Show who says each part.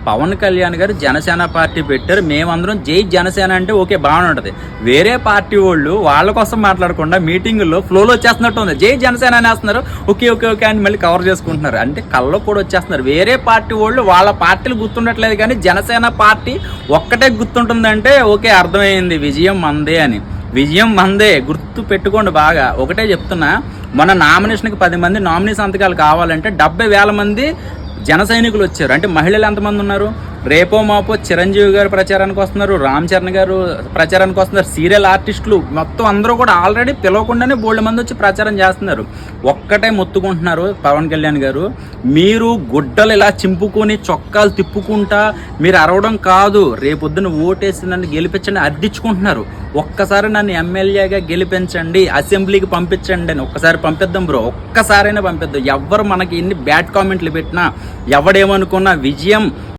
Speaker 1: పవన్ కళ్యాణ్ గారు జనసేన పార్టీ పెట్టారు, మేమందరం జై జనసేన అంటే ఓకే బాగానే ఉంటుంది. వేరే పార్టీ వాళ్ళు వాళ్ళ కోసం మాట్లాడకుండా మీటింగుల్లో ఫ్లోలో వచ్చేస్తున్నట్టు ఉంది. జై జనసేన అనేస్తున్నారు, ఓకే ఓకే ఓకే అని మళ్ళీ కవర్ చేసుకుంటున్నారు. అంటే కళ్ళలో కూడా వచ్చేస్తున్నారు. వేరే పార్టీ వాళ్ళు వాళ్ళ పార్టీలు గుర్తుండట్లేదు కానీ జనసేన పార్టీ ఒక్కటే గుర్తుంటుందంటే ఓకే అర్థమైంది, విజయం మందే అని. విజయం మందే, గుర్తు పెట్టుకోండి బాగా. ఒకటే చెప్తున్నా, మన నామినేషన్కి 10 మంది నామినీ సంతకాలు కావాలంటే 70,000 మంది జన సైనికులు వచ్చారు. అంటే మహిళలు ఎంతమంది ఉన్నారు? రేపో మాపో చిరంజీవి గారు ప్రచారానికి వస్తున్నారు, రామ్ చరణ్ గారు ప్రచారానికి వస్తున్నారు, సీరియల్ ఆర్టిస్టులు మొత్తం అందరూ కూడా ఆల్రెడీ పిలవకుండానే బోల్డ్ మంది వచ్చి ప్రచారం చేస్తున్నారు. ఒక్కటే మొత్తుకుంటున్నారు పవన్ కళ్యాణ్ గారు, మీరు గుడ్డలు ఇలా చింపుకొని చొక్కాలు తిప్పుకుంటా మీరు అరవడం కాదు, రేపొద్దున ఓటేసి నన్ను గెలిపించండి అర్థించుకుంటున్నారు. ఒక్కసారి నన్ను ఎమ్మెల్యేగా గెలిపించండి, అసెంబ్లీకి పంపించండి అని ఒక్కసారి పంపిద్దాం బ్రో, ఒక్కసారైనా పంపిద్దాం. ఎవరు మనకి ఎన్ని బ్యాడ్ కామెంట్లు పెట్టినా ఎవడేమనుకున్నా విజయం